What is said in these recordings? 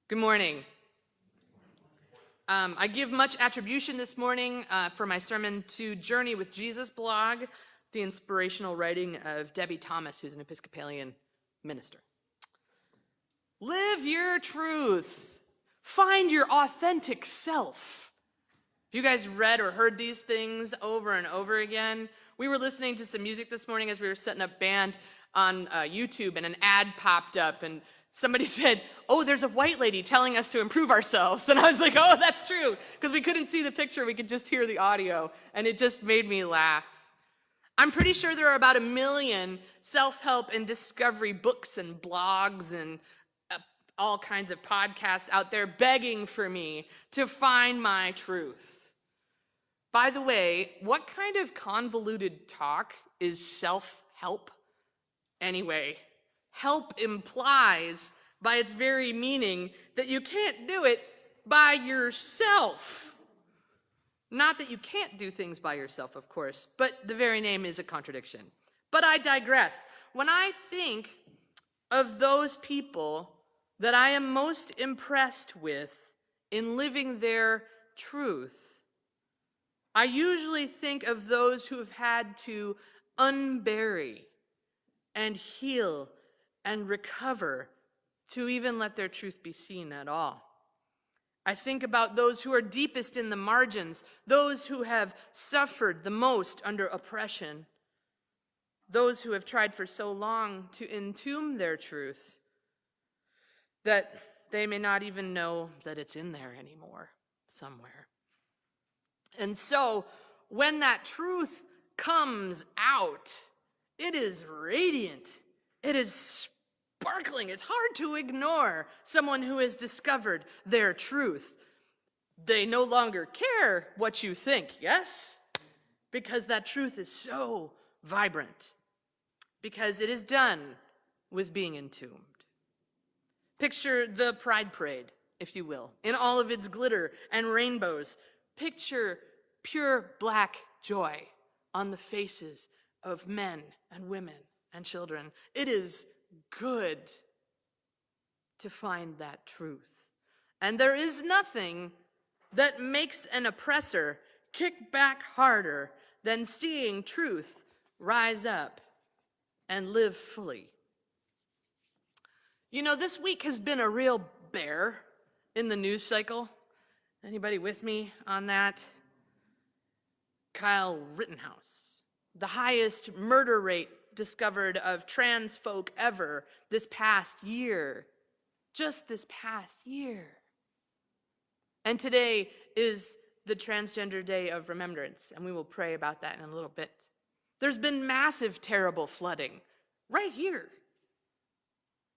Good morning. I give much attribution this morning for my sermon to Journey with Jesus blog, the inspirational writing of Debbie Thomas, who's an Episcopalian minister. Live your truth. Find your authentic self. If you guys read or heard these things over and over again, we were listening to some music this morning as we were setting up band on YouTube, and an ad popped up, and somebody said, "Oh, there's a white lady telling us to improve ourselves." And I was like, "Oh, that's true," because we couldn't see the picture, we could just hear the audio, and it just made me laugh. I'm pretty sure there are about 1 million self-help and discovery books and blogs and all kinds of podcasts out there begging for me to find my truth. By the way, what kind of convoluted talk is self-help anyway? Help implies, by its very meaning, that you can't do it by yourself. Not that you can't do things by yourself, of course, but the very name is a contradiction. But I digress. When I think of those people that I am most impressed with in living their truth, I usually think of those who have had to unbury and heal and recover to even let their truth be seen at all. I think about those who are deepest in the margins, those who have suffered the most under oppression, those who have tried for so long to entomb their truth that they may not even know that it's in there anymore somewhere. And so when that truth comes out, it is radiant. It is sparkling. It's hard to ignore someone who has discovered their truth. They no longer care what you think, yes? Because that truth is so vibrant. Because it is done with being entombed. Picture the Pride Parade, if you will, in all of its glitter and rainbows. Picture pure black joy on the faces of men and women and children. It is good to find that truth. And there is nothing that makes an oppressor kick back harder than seeing truth rise up and live fully. You know, this week has been a real bear in the news cycle. Anybody with me on that? Kyle Rittenhouse, the highest murder rate discovered of trans folk ever this past year. Just this past year. And today is the Transgender Day of Remembrance, and we will pray about that in a little bit. There's been massive, terrible flooding right here.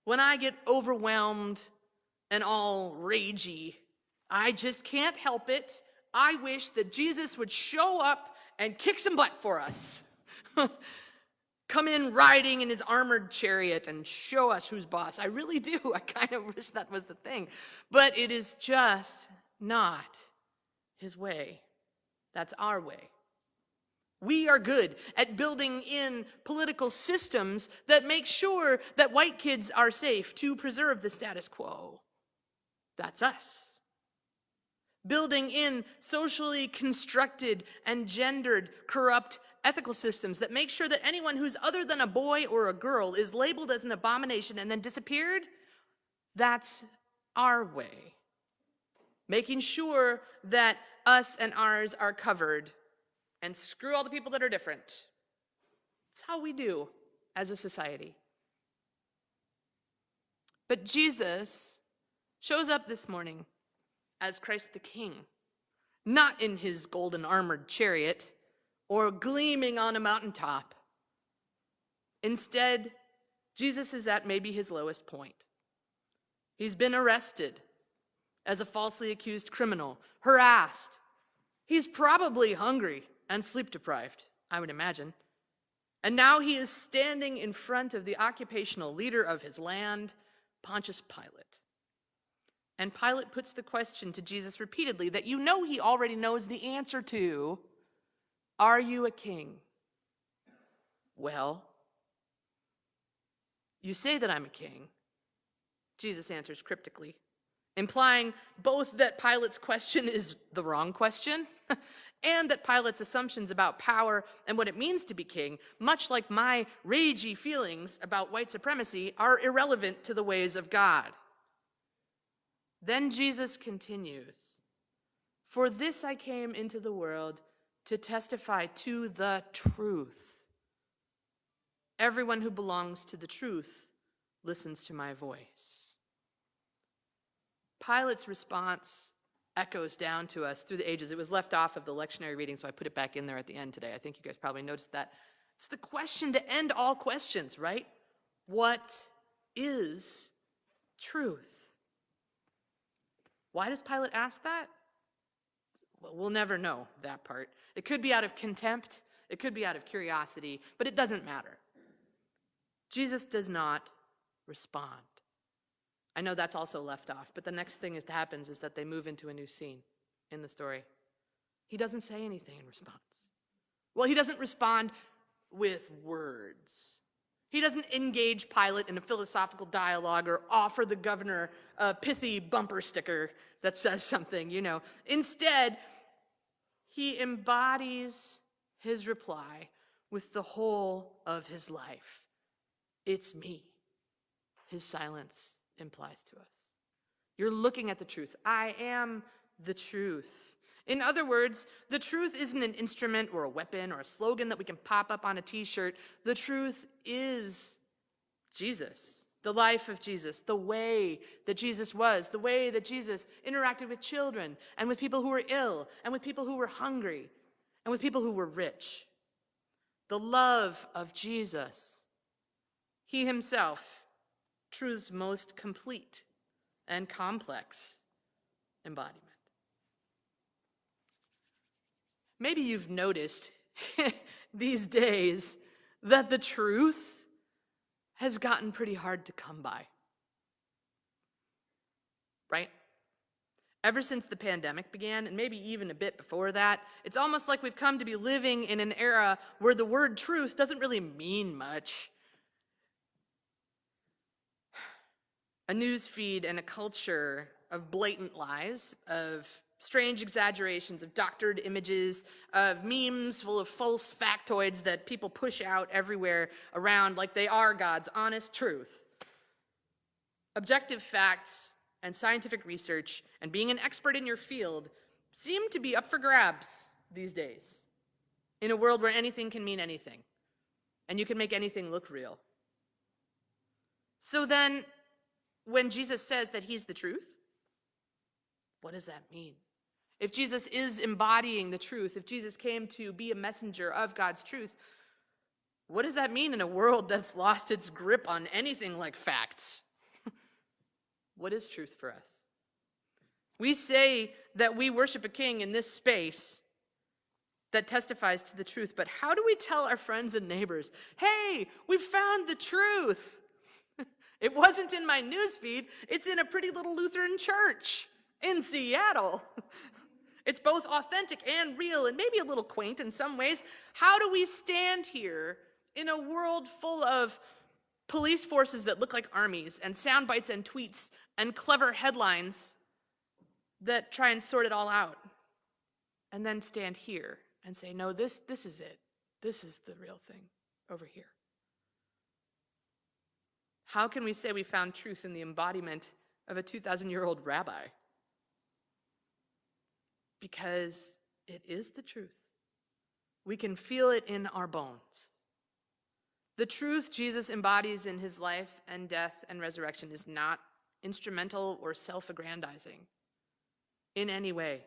When I get overwhelmed and all ragey, I just can't help it. I wish that Jesus would show up and kick some butt for us. Come in riding in his armored chariot and show us who's boss. I really do. I kind of wish that was the thing. But it is just not his way. That's our way. We are good at building in political systems that make sure that white kids are safe to preserve the status quo. That's us. Building in socially constructed and gendered, corrupt ethical systems that make sure that anyone who's other than a boy or a girl is labeled as an abomination and then disappeared. That's our way. Making sure that us and ours are covered and screw all the people that are different. It's how we do as a society. But Jesus shows up this morning as Christ the King, not in his golden armored chariot or gleaming on a mountaintop. Instead, Jesus is at maybe his lowest point. He's been arrested as a falsely accused criminal, harassed. He's probably hungry and sleep-deprived, I would imagine. And now he is standing in front of the occupational leader of his land, Pontius Pilate. And Pilate puts the question to Jesus repeatedly that you know he already knows the answer to. Are you a king? Well, you say that I'm a king. Jesus answers cryptically. implying both that Pilate's question is the wrong question and that Pilate's assumptions about power and what it means to be king, much like my ragey feelings about white supremacy, are irrelevant to the ways of God. Then Jesus continues, "For this I came into the world to testify to the truth. Everyone who belongs to the truth listens to my voice." Pilate's response echoes down to us through the ages. It was left off of the lectionary reading, so I put it back in there at the end today. I think you guys probably noticed that. It's the question to end all questions, right? What is truth? Why does Pilate ask that? Well, we'll never know that part. It could be out of contempt. It could be out of curiosity, but it doesn't matter. Jesus does not respond. I know that's also left off, but the next thing that happens is that they move into a new scene in the story. He doesn't say anything in response. Well, he doesn't respond with words. He doesn't engage Pilate in a philosophical dialogue or offer the governor a pithy bumper sticker that says something, Instead, he embodies his reply with the whole of his life. It's me, his silence implies to us. You're looking at the truth. I am the truth. In other words, the truth isn't an instrument or a weapon or a slogan that we can pop up on a t-shirt. The truth is Jesus, the life of Jesus, the way that Jesus was, the way that Jesus interacted with children and with people who were ill and with people who were hungry and with people who were rich. The love of Jesus. He himself, truth's most complete and complex embodiment. Maybe you've noticed these days that the truth has gotten pretty hard to come by. Right? Ever since the pandemic began, and maybe even a bit before that, it's almost like we've come to be living in an era where the word truth doesn't really mean much. A news feed and a culture of blatant lies, of strange exaggerations, of doctored images, of memes full of false factoids that people push out everywhere around like they are God's honest truth. Objective facts and scientific research and being an expert in your field seem to be up for grabs these days, in a world where anything can mean anything, and you can make anything look real. So then, when Jesus says that he's the truth, what does that mean? If Jesus is embodying the truth, if Jesus came to be a messenger of God's truth, what does that mean in a world that's lost its grip on anything like facts? What is truth for us? We say that we worship a king in this space that testifies to the truth, but how do we tell our friends and neighbors, hey, we found the truth? It wasn't in my newsfeed. It's in a pretty little Lutheran church in Seattle. It's both authentic and real and maybe a little quaint in some ways. How do we stand here in a world full of police forces that look like armies and sound bites and tweets and clever headlines that try and sort it all out, and then stand here and say, no, this is it. This is the real thing over here. How can we say we found truth in the embodiment of a 2,000-year-old rabbi? Because it is the truth. We can feel it in our bones. The truth Jesus embodies in his life and death and resurrection is not instrumental or self-aggrandizing in any way.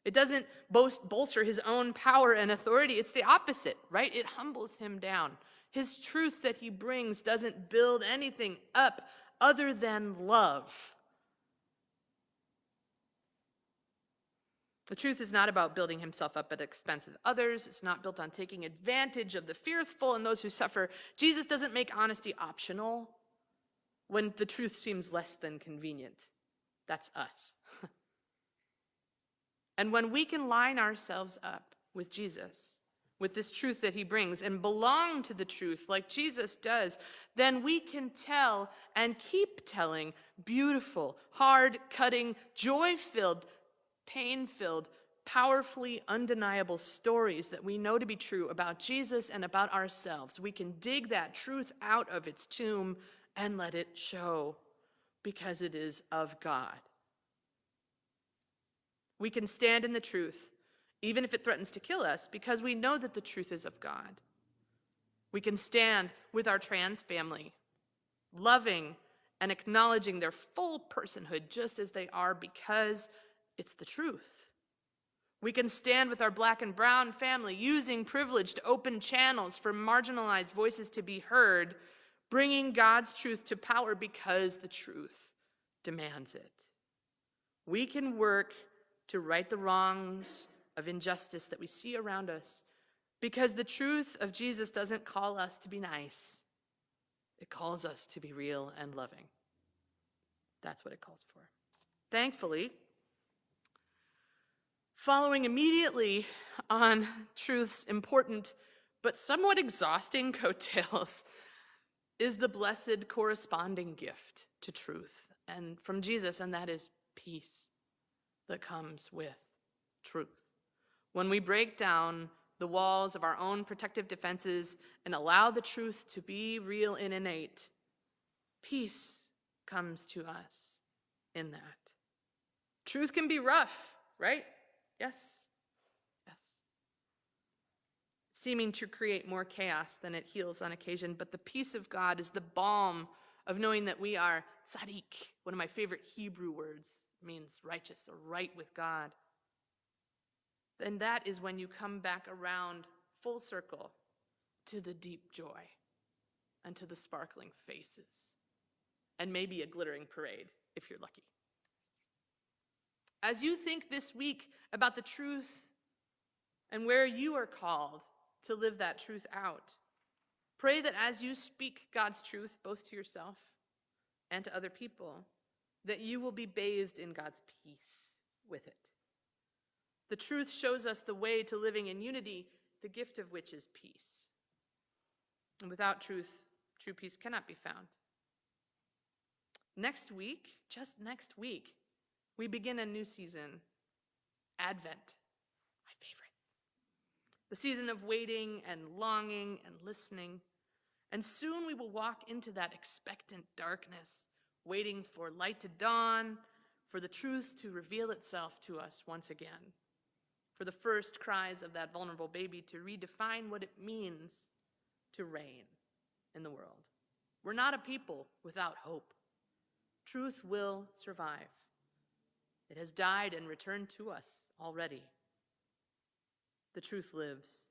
It doesn't bolster his own power and authority. It's the opposite, right? It humbles him down. His truth that he brings doesn't build anything up other than love. The truth is not about building himself up at the expense of others. It's not built on taking advantage of the fearful and those who suffer. Jesus doesn't make honesty optional when the truth seems less than convenient. That's us. And when we can line ourselves up with Jesus, with this truth that he brings and belong to the truth like Jesus does, then we can tell and keep telling beautiful, hard-cutting, joy-filled, pain-filled, powerfully undeniable stories that we know to be true about Jesus and about ourselves. We can dig that truth out of its tomb and let it show because it is of God. We can stand in the truth, even if it threatens to kill us, because we know that the truth is of God. We can stand with our trans family, loving and acknowledging their full personhood just as they are because it's the truth. We can stand with our black and brown family, using privilege to open channels for marginalized voices to be heard, bringing God's truth to power because the truth demands it. We can work to right the wrongs of injustice that we see around us because the truth of Jesus doesn't call us to be nice. It calls us to be real and loving. That's what it calls for. Thankfully, following immediately on truth's important but somewhat exhausting coattails is the blessed corresponding gift to truth and from Jesus, and that is peace that comes with truth. When we break down the walls of our own protective defenses and allow the truth to be real and innate, peace comes to us in that. Truth can be rough, right? Yes. Yes. Seeming to create more chaos than it heals on occasion, but the peace of God is the balm of knowing that we are tzaddik, one of my favorite Hebrew words, means righteous or right with God. And that is when you come back around full circle to the deep joy and to the sparkling faces and maybe a glittering parade if you're lucky. As you think this week about the truth and where you are called to live that truth out, pray that as you speak God's truth, both to yourself and to other people, that you will be bathed in God's peace with it. The truth shows us the way to living in unity, the gift of which is peace. And without truth, true peace cannot be found. Next week, just next week, we begin a new season, Advent, my favorite. The season of waiting and longing and listening. And soon we will walk into that expectant darkness, waiting for light to dawn, for the truth to reveal itself to us once again, for the first cries of that vulnerable baby to redefine what it means to reign in the world. We're not a people without hope. Truth will survive. It has died and returned to us already. The truth lives,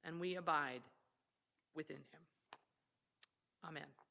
and we abide within him. Amen.